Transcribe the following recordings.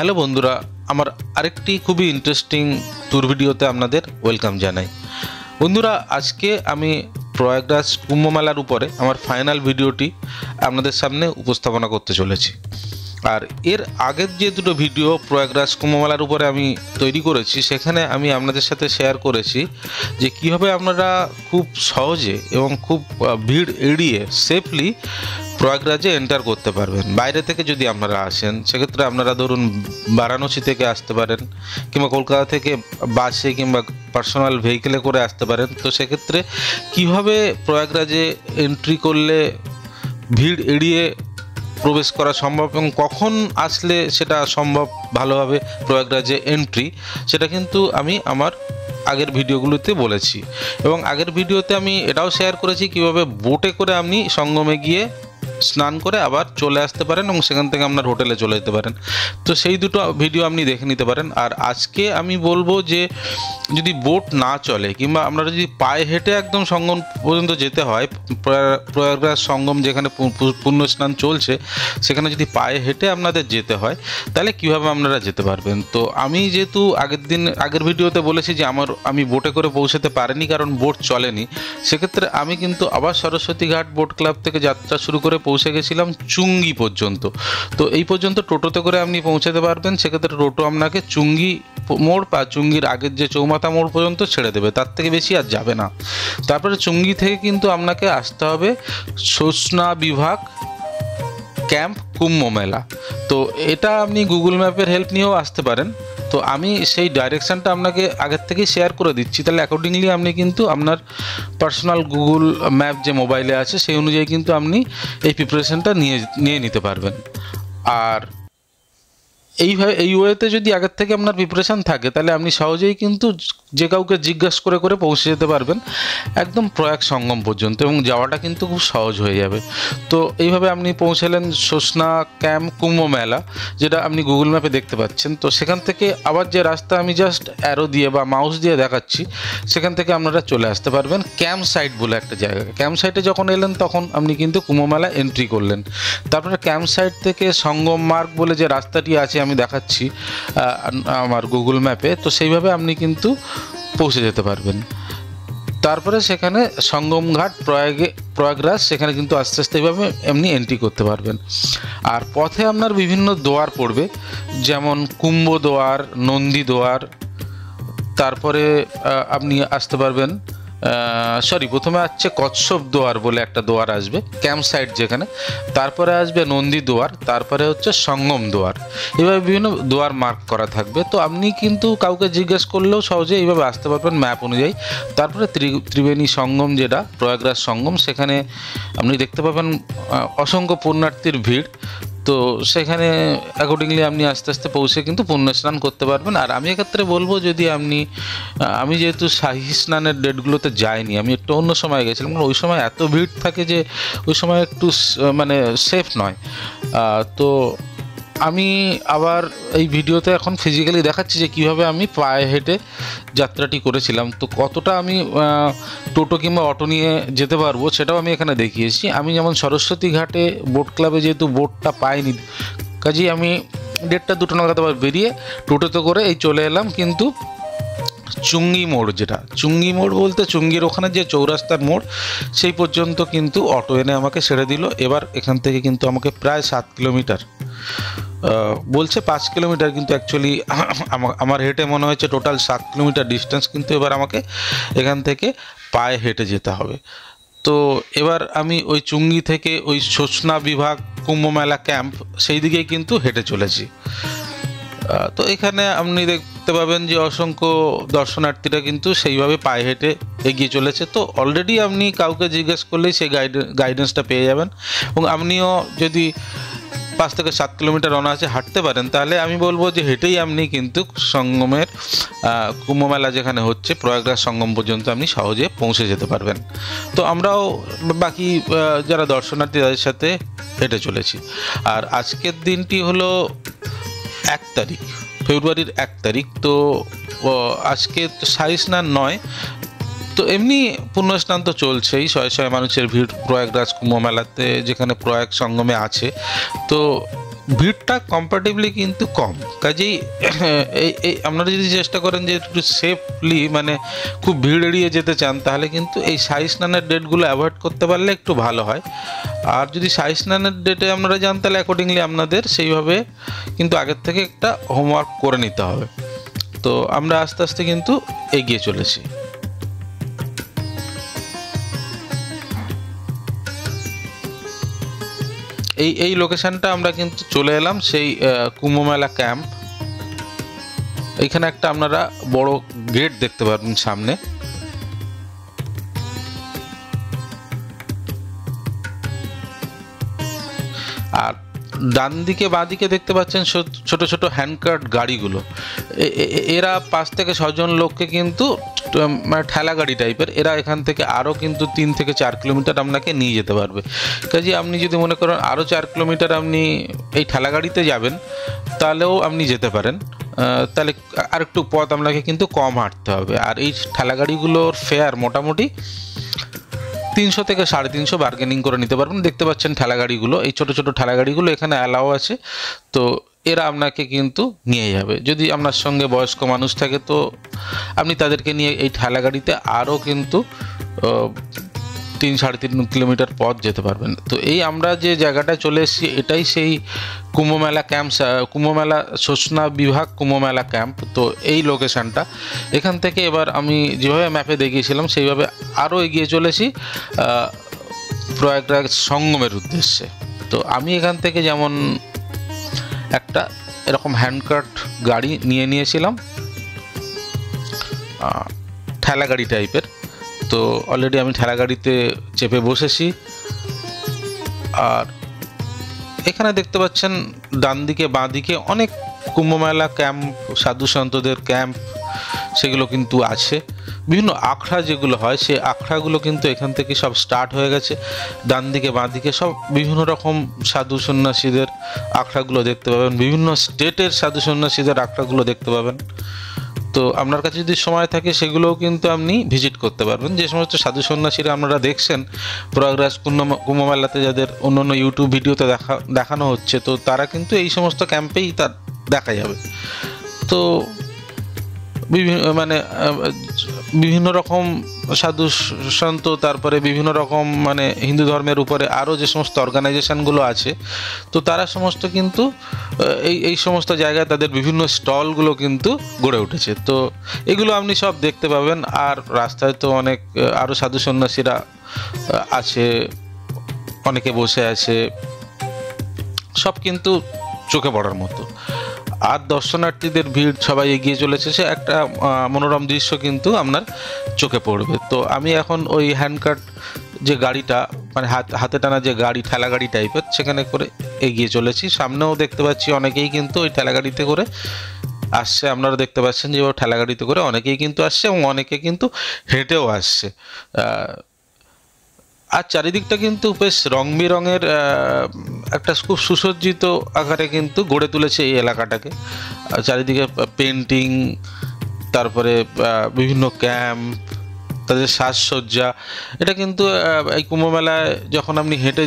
Hello বন্ধুরা, আমার আরেকটি খুবই ইন্টারেস্টিং ট্যুর ভিডিওতে আপনাদের ওয়েলকাম জানাই। বন্ধুরা, আজকে আমি প্রয়াগরাজ কুম্ভ মেলার উপরে আমার ফাইনাল ভিডিওটি আপনাদের সামনে উপস্থাপনা করতে চলেছি। আর এর আগের যে দুটো ভিডিও প্রয়াগরাজ কুম্ভ মেলার উপরে আমি তৈরি করেছি, সেখানে আমি আপনাদের সাথে শেয়ার করেছি যে কীভাবে আপনারা খুব সহজে এবং খুব ভিড় এড়িয়ে সেফলি প্রয়াগরাজে এন্টার করতে পারবেন। বাইরে থেকে যদি আপনারা আসেন, সেক্ষেত্রে আপনারা ধরুন বারাণসী থেকে আসতে পারেন, কিংবা কলকাতা থেকে বাসে কিংবা পার্সোনাল ভেহিকেলে করে আসতে পারেন। তো সেক্ষেত্রে কীভাবে প্রয়াগরাজে এন্ট্রি করলে ভিড় এড়িয়ে প্রবেশ করা সম্ভব এবং কখন আসলে সেটা সম্ভব ভালোভাবে প্রয়াগরাজে এন্ট্রি, সেটা কিন্তু আমি আমার আগের ভিডিওগুলোতে বলেছি। এবং আগের ভিডিওতে আমি এটাও শেয়ার করেছি কীভাবে বোটে করে আপনি সঙ্গমে গিয়ে স্নান করে আবার চলে আসতে পারেন এবং সেখান থেকে আপনার হোটেলে চলে যেতে পারেন। তো সেই দুটো ভিডিও আপনি দেখে নিতে পারেন। আর আজকে আমি বলবো যে যদি বোট না চলে কিংবা আপনারা যদি পায়ে হেঁটে একদম সঙ্গম পর্যন্ত যেতে হয়, প্রয়াগরাজ সঙ্গম যেখানে পুণ্য স্নান চলছে, সেখানে যদি পায়ে হেঁটে আপনাদের যেতে হয়, তাহলে কীভাবে আপনারা যেতে পারবেন। তো আমি যেহেতু আগের ভিডিওতে বলেছি যে আমি বোটে করে পৌঁছাতে পারিনি কারণ বোট চলেনি, সেক্ষেত্রে আমি কিন্তু আবার সরস্বতী ঘাট বোট ক্লাব থেকে যাত্রা শুরু করে পৌঁছে গেছিলাম চুঙ্গি পর্যন্ত। তো এই পর্যন্ত টোটোতে করে আপনি পৌঁছাতে পারবেন। সেক্ষেত্রে টোটো আপনাকে চুঙ্গি মোড় বা চুঙ্গির আগের যে চৌমাথা মোড় পর্যন্ত ছেড়ে দেবে, তার থেকে বেশি আর যাবে না। তারপরে চুঙ্গি থেকে কিন্তু আপনাকে আসতে হবে সোসনা বিভাগ ক্যাম্প কুম্ভ মেলা। তো এটা আপনি গুগল ম্যাপের হেল্প নিয়েও আসতে পারেন। তো আমি সেই ডাইরেকশানটা আপনাকে আগের থেকেই শেয়ার করে দিচ্ছি, তাহলে অ্যাকর্ডিংলি আপনি কিন্তু আপনার পার্সোনাল গুগল ম্যাপ যে মোবাইলে আছে সেই অনুযায়ী কিন্তু আপনি এই প্রিপারেশনটা নিয়ে নিতে পারবেন। আর এই ওয়েতে যদি আগের থেকে আপনার প্রিপারেশান থাকে, তাহলে আপনি সহজেই কিন্তু যে কাউকে জিজ্ঞাসা করে পৌঁছে যেতে পারবেন একদম প্রয়াগ সঙ্গম পর্যন্ত, এবং যাওয়াটা কিন্তু খুব সহজ হয়ে যাবে। তো এইভাবে আপনি পৌঁছালেন সোসনা ক্যাম্প কুম্ভ মেলা, যেটা আপনি গুগল ম্যাপে দেখতে পাচ্ছেন। তো সেখান থেকে আবার যে রাস্তা আমি জাস্ট অ্যারো দিয়ে বা মাউস দিয়ে দেখাচ্ছি, সেখান থেকে আপনারা চলে আসতে পারবেন ক্যাম্প সাইট বলে একটা জায়গা। ক্যাম্প সাইটে যখন এলেন তখন আপনি কিন্তু কুম্ভ মেলা এন্ট্রি করলেন। তারপরে ক্যাম্প সাইট থেকে সঙ্গম মার্গ বলে যে রাস্তাটি আছে আমি দেখাচ্ছি আমার গুগল ম্যাপে, তো সেইভাবে আপনি কিন্তু পৌঁছে যেতে পারবেন। তারপরে সেখানে সঙ্গম ঘাট প্রয়াগরাজ, সেখানে কিন্তু আস্তে আস্তে এইভাবে এমনি এন্ট্রি করতে পারবেন। আর পথে আপনার বিভিন্ন দোয়ার পড়বে, যেমন কুম্ভ দোয়ার, নন্দী দোয়ার। তারপরে আপনি আসতে পারবেন প্রথমে আসছে কচ্ছপ দোয়ার বলে একটা দোয়ার আসবে ক্যাম্প সাইট যেখানে, তারপরে আসবে নন্দী দোয়ার, তারপরে হচ্ছে সঙ্গম দোয়ার। এইভাবে বিভিন্ন দোয়ার মার্ক করা থাকবে। তো আপনি কিন্তু কাউকে জিজ্ঞেস করলেও সহজে এইভাবে আসতে পারবেন ম্যাপ অনুযায়ী। তারপরে ত্রিবেণী সঙ্গম, যেটা প্রয়াগরাজ সঙ্গম, সেখানে আপনি দেখতে পাবেন অসংখ্য পুণ্যার্থীর ভিড়। তো সেখানে অ্যাকর্ডিংলি আপনি আস্তে আস্তে পৌঁছে কিন্তু পুণ্য স্নান করতে পারবেন। আর আমি এক্ষেত্রে বলবো, যদি আমি যেহেতু শাহী স্নানের ডেটগুলোতে যাইনি, আমি একটু অন্য সময় গেছিলাম, কারণ ওই সময় এত ভিড় থাকে যে ওই সময় একটু সেফ নয়। তো আমি আবার এই ভিডিওতে এখন ফিজিক্যালি দেখাচ্ছি যে কীভাবে আমি পায়ে হেঁটে যাত্রাটি করেছিলাম। তো কতটা আমি টোটো কিংবা অটো নিয়ে যেতে পারবো সেটাও আমি এখানে দেখিয়েছি। আমি যেমন সরস্বতী ঘাটে বোট ক্লাবে যেহেতু বোটটা পাইনি, কাজেই আমি 1:30-2 নাগাদ আবার বেরিয়ে টোটোতে করে এই চলে এলাম কিন্তু চুঙ্গি মোড়, যেটা চুঙ্গি মোড় বলতে চুঙ্গির ওখানে যে চৌরাস্তার মোড়, সেই পর্যন্ত কিন্তু অটো এনে আমাকে ছেড়ে দিল। এবার এখান থেকে কিন্তু আমাকে প্রায় 7 কিলোমিটার বলছে, 5 কিলোমিটার, কিন্তু অ্যাকচুয়ালি আমার হেঁটে মনে হয়েছে টোটাল 7 কিলোমিটার ডিস্টেন্স, কিন্তু এবার আমাকে এখান থেকে পায়ে হেঁটে যেতে হবে। তো এবার আমি ওই চুঙ্গি থেকে ওই সোসনা বিভাগ কুম্ভ মেলা ক্যাম্প সেই দিকেই কিন্তু হেঁটে চলেছি। তো এখানে আপনি দেখতে পাবেন যে অসংখ্য দর্শনার্থীরা কিন্তু সেইভাবে পায়ে হেঁটে এগিয়ে চলেছে। তো অলরেডি আপনি কাউকে জিজ্ঞেস করলেই সেই গাইডেন্সটা পেয়ে যাবেন, এবং আপনিও যদি 5 থেকে 7 কিলোমিটার অনায়াসে হাঁটতে পারেন, তাহলে আমি বলবো যে হেঁটেই আপনি কিন্তু সঙ্গমের কুম্ভ মেলা যেখানে হচ্ছে প্রয়াগরাজ সঙ্গম পর্যন্ত আপনি সহজে পৌঁছে যেতে পারবেন। তো আমরাও বাকি যারা দর্শনার্থী তাদের সাথে হেঁটে চলেছি। আর আজকের দিনটি হলো 1 তারিখ, ফেব্রুয়ারির 1 তারিখ। তো আজকে তো শাহী স্নান নয়, তো এমনি পুণ্যস্নান তো চলছেই, শয়ে শয়ে মানুষের ভিড় প্রয়াগরাজ কুম্ভ মেলাতে, যেখানে প্রয়াগ সঙ্গমে আছে। তো ভিড়টা কম্পারেটিভলি কিন্তু কম। কাজেই এই আপনারা যদি চেষ্টা করেন যে একটু সেফলি মানে খুব ভিড় এড়িয়ে যেতে চান, তাহলে কিন্তু এই শাহী স্নানের ডেটগুলো অ্যাভয়েড করতে পারলে একটু ভালো হয়। আর যদি শাহী স্নানের ডেটে আপনারা যান, তাহলে অ্যাকর্ডিংলি আপনাদের সেইভাবে কিন্তু আগের থেকে একটা হোমওয়ার্ক করে নিতে হবে। তো আমরা আস্তে আস্তে কিন্তু এগিয়ে চলেছি। এই লোকেশনটা আমরা কিন্তু চলে এলাম সেই কুম্ভমেলা ক্যাম্প। এইখানে একটা আপনারা বড় গেট দেখতে পারবেন সামনে। আর ডান দিকে বাঁ দিকে দেখতে পাচ্ছেন ছোট ছোট হ্যান্ডকার্ট গাড়িগুলো। এরা 5 থেকে 6 জন লোককে কিন্তু মানে ঠেলা গাড়ি টাইপের, এরা এখান থেকে আরও কিন্তু 3 থেকে 4 কিলোমিটার আপনাকে নিয়ে যেতে পারবে। কাজে আপনি যদি মনে করেন আরও 4 কিলোমিটার আপনি এই ঠেলা গাড়িতে যাবেন, তাহলেও আপনি যেতে পারেন। তাহলে আরেকটু পথ আপনাকে কিন্তু কম হাঁটতে হবে। আর এই ঠেলা গাড়িগুলোর ফেয়ার মোটামুটি 300 থেকে 350 বার্গেনিং করে নিতে পারবেন। দেখতে পাচ্ছেন ঠেলা গাড়িগুলো, এই ছোটো ছোটো ঠেলা গাড়িগুলো এখানে অ্যালাও আছে। তো এরা আপনাকে কিন্তু নিয়ে যাবে। যদি আপনার সঙ্গে বয়স্ক মানুষ থাকে, তো আপনি তাদেরকে নিয়ে এই ঠেলা গাড়িতে আরও কিন্তু 3-3.5 কিলোমিটার পথ যেতে পারবেন। তো এই আমরা যে জায়গাটায় চলে এসেছি, এটাই সেই কুম্ভমেলা ক্যাম্প, কুম্ভমেলা সোচনা বিভাগ কুম্ভমেলা ক্যাম্প। তো এই লোকেশানটা এখান থেকে এবার আমি যেভাবে ম্যাপে দেখিয়েছিলাম সেইভাবে আরও এগিয়ে চলেছি প্রয়াগরাজ সঙ্গমের উদ্দেশ্যে। তো আমি এখান থেকে যেমন একটা এরকম হ্যান্ডকার্ট গাড়ি নিয়েছিলাম, ঠেলা গাড়ি টাইপের। তো অলরেডি আমি ঠেলা গাড়িতে চেপে বসেছি। আর এখানে দেখতে পাচ্ছেন ডান দিকে বাঁ দিকে অনেক কুম্ভমেলা ক্যাম্প, সাধু সন্তদের ক্যাম্প সেগুলো কিন্তু আছে। বিভিন্ন আখড়া যেগুলো হয়, সেই আখড়াগুলো কিন্তু এখান থেকে সব স্টার্ট হয়ে গেছে। ডান দিকে বাঁ দিকে সব বিভিন্ন রকম সাধু সন্ন্যাসীদের আখড়াগুলো দেখতে পাবেন, বিভিন্ন স্টেটের সাধু সন্ন্যাসীদের আখড়াগুলো দেখতে পাবেন। তো আপনার কাছে যদি সময় থাকে সেগুলোও কিন্তু আপনি ভিজিট করতে পারবেন। যে সমস্ত সাধু সন্ন্যাসীরা আপনারা দেখছেন প্রয়াগরাজ কুম্ভমেলাতে, যাদের অন্য অন্য ইউটিউব ভিডিওতে দেখানো হচ্ছে, তো তারা কিন্তু এই সমস্ত ক্যাম্পেই তার দেখা যাবে। তো বিভিন্ন রকম সাধু সন্ত, তারপরে বিভিন্ন রকম মানে হিন্দু ধর্মের উপরে আরও যে সমস্ত অর্গানাইজেশানগুলো আছে, তো তারা সমস্ত কিন্তু এই সমস্ত জায়গায় তাদের বিভিন্ন স্টলগুলো কিন্তু গড়ে উঠেছে। তো এগুলো আপনি সব দেখতে পাবেন। আর রাস্তায় তো অনেক আরও সাধু সন্ন্যাসীরা আছে, অনেকে বসে আছে, সব কিন্তু চোখে পড়ার মতো। আর দর্শনার্থীদের ভিড়, সবাই এগিয়ে চলেছে, সে একটা মনোরম দৃশ্য কিন্তু আপনার চোখে পড়বে। তো আমি এখন ওই হ্যান্ডকার্ট যে গাড়িটা, মানে হাতে টানা যে গাড়ি, ঠেলা গাড়ি টাইপের, সেখানে করে এগিয়ে চলেছি। সামনেও দেখতে পাচ্ছি অনেকেই কিন্তু ওই ঠেলা গাড়িতে করে আসছে। আপনারা দেখতে পাচ্ছেন যে ওই ঠেলা গাড়িতে করে অনেকেই কিন্তু আসছে, এবং অনেকে কিন্তু হেঁটেও আসছে। আর চারিদিকটা কিন্তু বেশ রং বেরঙের একটা খুব সুসজ্জিত আকারে কিন্তু গড়ে তুলেছে এই এলাকাটাকে। চারিদিকে পেন্টিং, তারপরে বিভিন্ন ক্যাম্প, তাদের সাজসজ্জা, এটা কিন্তু এই কুম্ভমেলায় যখন আপনি হেঁটে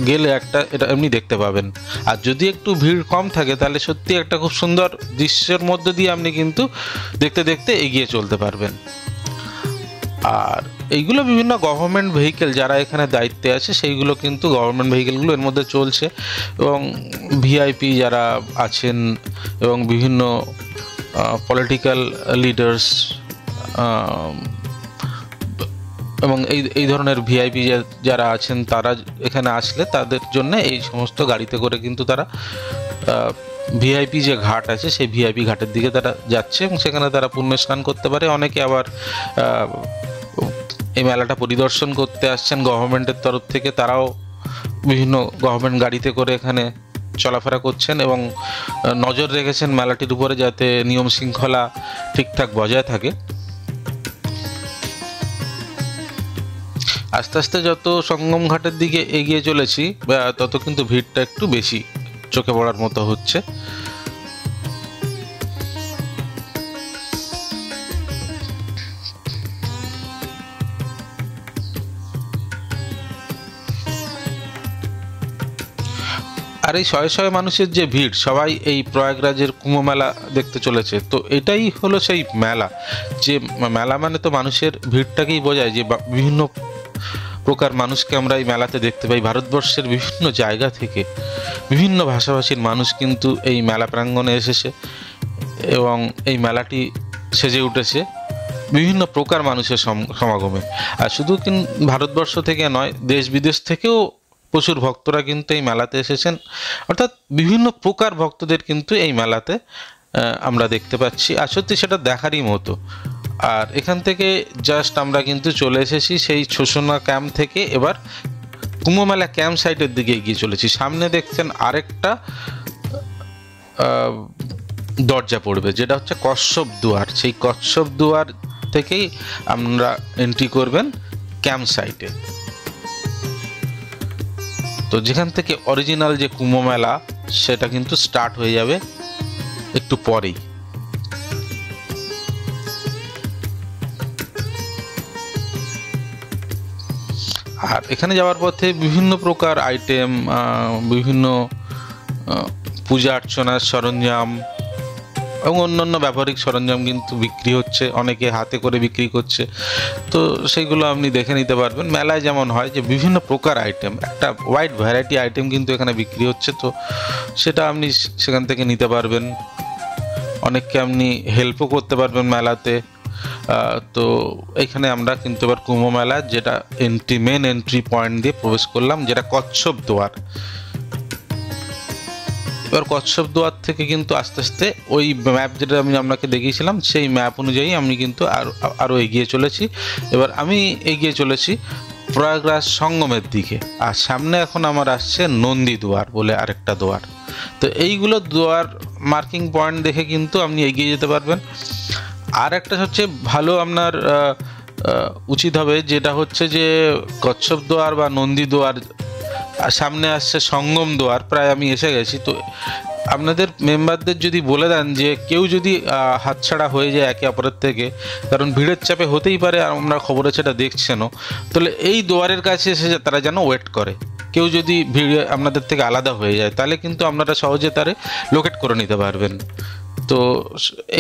গেলে এটা এমনি দেখতে পাবেন। আর যদি একটু ভিড় কম থাকে, তাহলে সত্যি একটা খুব সুন্দর দৃশ্যের মধ্যে দিয়ে আপনি কিন্তু দেখতে দেখতে এগিয়ে চলতে পারবেন। আর এইগুলো বিভিন্ন গভর্নমেন্ট ভেহিকেল, যারা এখানে দায়িত্বে আছে, সেইগুলো কিন্তু গভর্নমেন্ট ভেহিকেলগুলো এর মধ্যে চলছে। এবং ভিআইপি যারা আছেন এবং বিভিন্ন পলিটিক্যাল লিডার্স এবং এই ধরনের ভিআইপি যারা আছেন, তারা এখানে আসলে তাদের জন্য এই সমস্ত গাড়িতে করে কিন্তু তারা ভিআইপি যে ঘাট আছে, সেই ভিআইপি ঘাটের দিকে তারা যাচ্ছে, এবং সেখানে তারা পুণ্য স্নান করতে পারে। অনেকে আবার এই মেলাটা পরিদর্শন করতে আসছেন গভর্নমেন্টের তরফ থেকে, তারাও বিভিন্ন গভর্নমেন্ট গাড়িতে করে এখানে চলাফেরা করছেন এবং নজর রেখেছেন মেলাটির উপরে, যাতে নিয়ম শৃঙ্খলা ঠিকঠাক বজায় থাকে। আস্তে আস্তে যত সঙ্গম ঘাটের দিকে এগিয়ে চলেছি, তত কিন্তু ভিড়টা একটু বেশি চোখে পড়ার মতো হচ্ছে। আর এই শয়ে শয়ে মানুষের যে ভিড়, সবাই এই প্রয়াগরাজের কুম্ভ মেলা দেখতে চলেছে। তো এটাই হলো সেই মেলা, যে মেলা মানে তো মানুষের ভিড়টাকেই বোঝায়, যে বিভিন্ন প্রকার মানুষকে আমরা এই মেলাতে দেখতে পাই। ভারতবর্ষের বিভিন্ন জায়গা থেকে বিভিন্ন ভাষাভাষীর মানুষ কিন্তু এই মেলা প্রাঙ্গণে এসেছে এবং এই মেলাটি সেজে উঠেছে বিভিন্ন প্রকার মানুষের সমাগমে। আর শুধু ভারতবর্ষ থেকে নয়, দেশ বিদেশ থেকেও প্রচুর ভক্তরা কিন্তু এই মেলাতে এসেছেন। অর্থাৎ বিভিন্ন প্রকার ভক্তদের কিন্তু এই মেলাতে আমরা দেখতে পাচ্ছি, আর সত্যি সেটা দেখারই মতো। আর এখান থেকে জাস্ট আমরা কিন্তু চলে এসেছি সেই ছোসনা ক্যাম্প থেকে, এবার কুম্ভ মেলা ক্যাম্প সাইটের দিকে এগিয়ে চলেছি। সামনে দেখছেন আরেকটা দরজা পড়বে, যেটা হচ্ছে কচ্ছপ দুয়ার। সেই কচ্ছপ দুয়ার থেকেই আমরা এন্ট্রি করবেন ক্যাম্প সাইটে। তো যেখান থেকে অরিজিনাল যে কুম্ভ মেলা সেটা কিন্তু স্টার্ট হয়ে যাবে একটু পরেই। আর এখানে যাওয়ার পথে বিভিন্ন প্রকার আইটেম, বিভিন্ন পূজা অর্চনার সরঞ্জাম এবং অন্যান্য ব্যবহারিক সরঞ্জাম কিন্তু বিক্রি হচ্ছে, অনেকে হাতে করে বিক্রি করছে। তো সেইগুলো আপনি দেখে নিতে পারবেন। মেলায় যেমন হয় যে বিভিন্ন প্রকার আইটেম, একটা ওয়াইড ভ্যারাইটি আইটেম কিন্তু এখানে বিক্রি হচ্ছে, তো সেটা আপনি সেখান থেকে নিতে পারবেন। অনেককে আপনি হেল্পও করতে পারবেন মেলাতে। তো এখানে আমরা কিন্তু এবার কুম্ভ মেলা যেটা মেন এন্ট্রি পয়েন্ট দিয়ে প্রবেশ করলাম, যেটা কচ্ছপ দুয়ার। এবার কচ্ছপ দুয়ার থেকে কিন্তু আস্তে আস্তে ওই ম্যাপ যেটা আমি আপনাকে দেখিয়েছিলাম, সেই ম্যাপ অনুযায়ী আমি কিন্তু আরও এগিয়ে চলেছি। এবার আমি এগিয়ে চলেছি প্রয়াগরাজ সঙ্গমের দিকে, আর সামনে এখন আমার আসছে নন্দী দুয়ার বলে আরেকটা দুয়ার। তো এইগুলো দুয়ার মার্কিং পয়েন্ট দেখে কিন্তু আপনি এগিয়ে যেতে পারবেন। আর একটা হচ্ছে ভালো আপনার উচিত হবে, যেটা হচ্ছে যে কচ্ছপ দুয়ার বা নন্দী দুয়ার, সামনে আসছে সঙ্গম দুয়ার, প্রায় আমি এসে গেছি। তো আপনাদের মেম্বারদের যদি বলে দেন যে কেউ যদি হাতছাড়া হয়ে যায় একে অপরের থেকে, কারণ ভিড়ের চাপে হতেই পারে, আমরা খবরে সেটা দেখছেনও, তাহলে এই দুয়ারের কাছে এসে তারা যেন ওয়েট করে। কেউ যদি ভিড়ে আপনাদের থেকে আলাদা হয়ে যায়, তাহলে কিন্তু আপনারা সহজে তারে লোকেট করে নিতে পারবেন। তো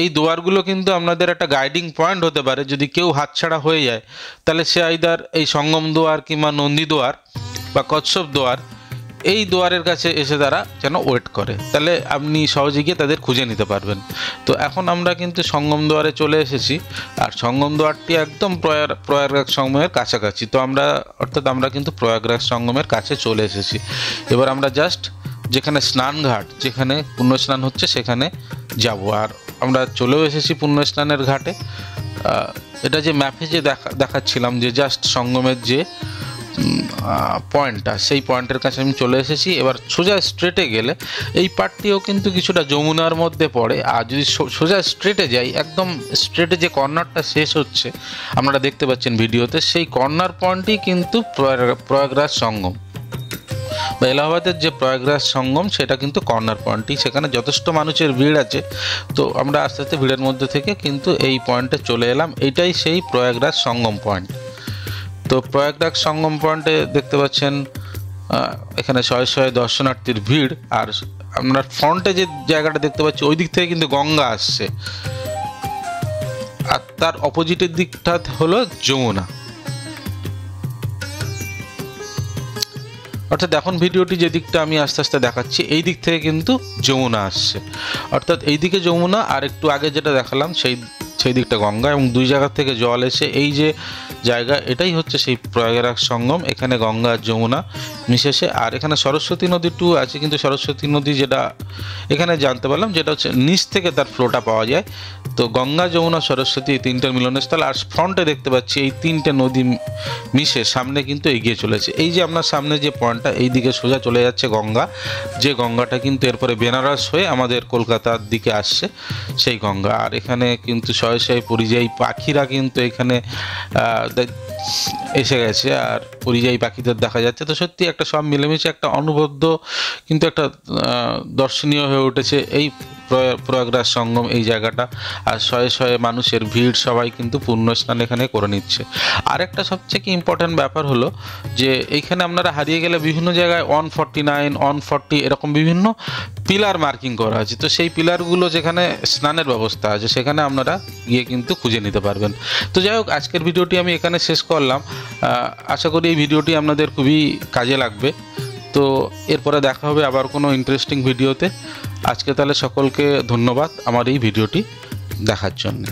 এই দুয়ারগুলো কিন্তু আপনাদের একটা গাইডিং পয়েন্ট হতে পারে। যদি কেউ হাতছাড়া হয়ে যায়, তাহলে সে আইদার এই সঙ্গম দুয়ার কিংবা নন্দী দুয়ার বা কচ্ছপ দুয়ার, এই দুয়ারের কাছে এসে তারা যেন ওয়েট করে, তাহলে আপনি সহজে গিয়ে তাদের খুঁজে নিতে পারবেন। তো এখন আমরা কিন্তু সঙ্গম দুয়ারে চলে এসেছি, আর সঙ্গম দুয়ারটি একদম প্রয়াগরাজ সঙ্গমের কাছাকাছি। তো আমরা কিন্তু প্রয়াগরাজ সঙ্গমের কাছে চলে এসেছি। এবার আমরা জাস্ট যেখানে স্নানঘাট, যেখানে পুণ্য স্নান হচ্ছে, সেখানে যাব। আর আমরা চলেও এসেছি পুণ্য স্নানের ঘাটে। এটা যে ম্যাপে যে দেখাচ্ছিলাম যে জাস্ট সঙ্গমের যে পয়েন্টটা, সেই পয়েন্টের কাছে আমি চলে এসেছি। এবার সোজা স্ট্রেটে গেলে এই পার্টটিও কিন্তু কিছুটা যমুনার মধ্যে পড়ে। আর যদি সোজা স্ট্রেটে যাই, একদম স্ট্রেটে যে কর্নারটা শেষ হচ্ছে আপনারা দেখতে পাচ্ছেন ভিডিওতে, সেই কর্নার পয়েন্টই কিন্তু প্রয়াগরাজ সঙ্গম বা এলাহাবাদের যে প্রয়াগরাজ সঙ্গম, সেটা কিন্তু কর্নার পয়েন্টই। সেখানে যথেষ্ট মানুষের ভিড় আছে। তো আমরা আস্তে আস্তে ভিড়ের মধ্যে থেকে কিন্তু এই পয়েন্টে চলে এলাম। এটাই সেই প্রয়াগরাজ সঙ্গম পয়েন্ট। তো প্রয়াগরাজ সঙ্গম পয়েন্টে দেখতে পাচ্ছেন এখানে শয়ে শয়ে দর্শনার্থীর ভিড়। আর আপনার ফ্রন্টে যে জায়গাটা দেখতে পাচ্ছি, ওই দিক থেকে কিন্তু গঙ্গা আসছে, আর তার অপোজিটের দিকটা হলো যমুনা। অর্থাৎ এখন ভিডিওটি যে দিকটা আমি আস্তে আস্তে দেখাচ্ছি, এই দিক থেকে কিন্তু যমুনা আসছে। অর্থাৎ এই দিকে যমুনা, আর একটু আগে যেটা দেখালাম সেই দিকটা গঙ্গা, এবং দুই জায়গা থেকে জল এসে এই যে জায়গা, এটাই হচ্ছে সেই প্রয়াগরাজ সঙ্গম। এখানে গঙ্গা আর যমুনা মিশেছে। আর এখানে সরস্বতী নদী টু আছে, কিন্তু সরস্বতী নদী যেটা এখানে জানতে পারলাম, যেটা হচ্ছে নিচ থেকে তার ফ্লোটা পাওয়া যায়। তো গঙ্গা, যমুনা, সরস্বতী এই তিনটের মিলনস্থল। আর ফ্রন্টে দেখতে পাচ্ছি এই তিনটে নদী মিশে সামনে কিন্তু এগিয়ে চলেছে। এই যে আপনার সামনে যে পয়েন্টটা, এই দিকে সোজা চলে যাচ্ছে গঙ্গা, যে গঙ্গাটা কিন্তু এরপরে বেনারস হয়ে আমাদের কলকাতার দিকে আসছে, সেই গঙ্গা। আর এখানে কিন্তু শয়ে শয়ে পরিযায়ী পাখিরা কিন্তু এখানে এসে গেছে, আর পরিযায়ী পাখিদের দেখা যাচ্ছে। তো সত্যি একটা সব মিলেমিশে একটা অনবদ্য কিন্তু একটা দর্শনীয় হয়ে উঠেছে এই প্রয়াগরাজ সঙ্গম এই জায়গাটা, আর শয়ে শয়ে মানুষের ভিড়, সবাই কিন্তু পুণ্য স্নান এখানে করে নিচ্ছে। আরেকটা সবচেয়ে কি ইম্পর্ট্যান্ট ব্যাপার হলো যে এইখানে আপনারা হারিয়ে গেলে বিভিন্ন জায়গায় 149, 140 এরকম বিভিন্ন পিলার মার্কিং করা আছে। তো সেই পিলারগুলো যেখানে স্নানের ব্যবস্থা আছে সেখানে আপনারা গিয়ে কিন্তু খুঁজে নিতে পারবেন। তো যাই হোক, আজকের ভিডিওটি আমি এখানে শেষ করলাম। আশা করি এই ভিডিওটি আপনাদের খুবই কাজে লাগবে। তো এরপরে দেখা হবে আবার কোনো ইন্টারেস্টিং ভিডিওতে। আজকে তাহলে সকলকে ধন্যবাদ আমার এই ভিডিওটি দেখার জন্য।